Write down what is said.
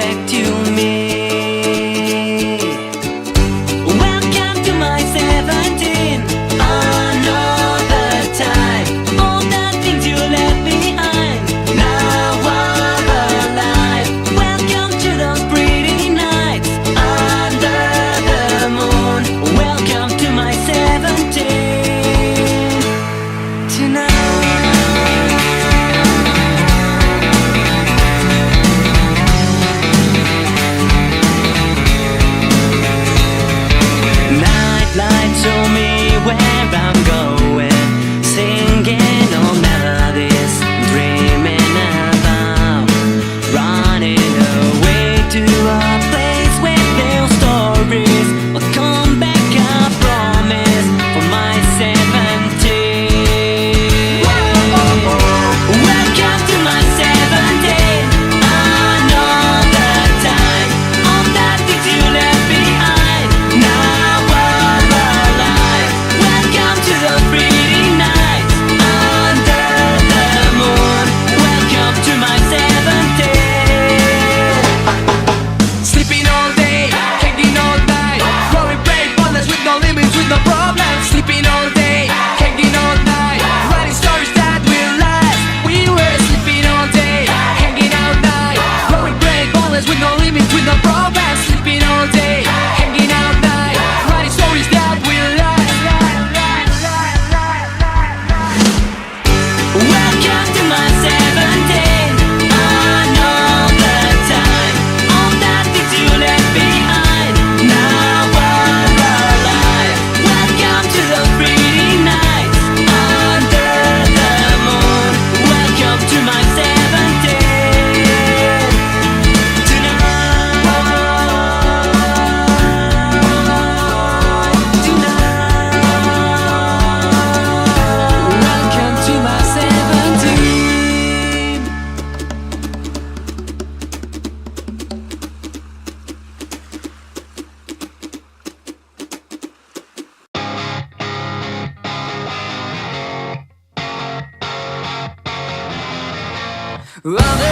back to me. Welcome to my 17, another time. All the things you left behind, now I'm alive. Welcome to those pretty nights under the moon. Welcome to my 17 tonight. Lights show me where I'm going, singing all melodies, dreaming about running away to a place with no stories. I'll come back, I promise, for my 17. Welcome to my 17, another time. All the things you left behind, now well,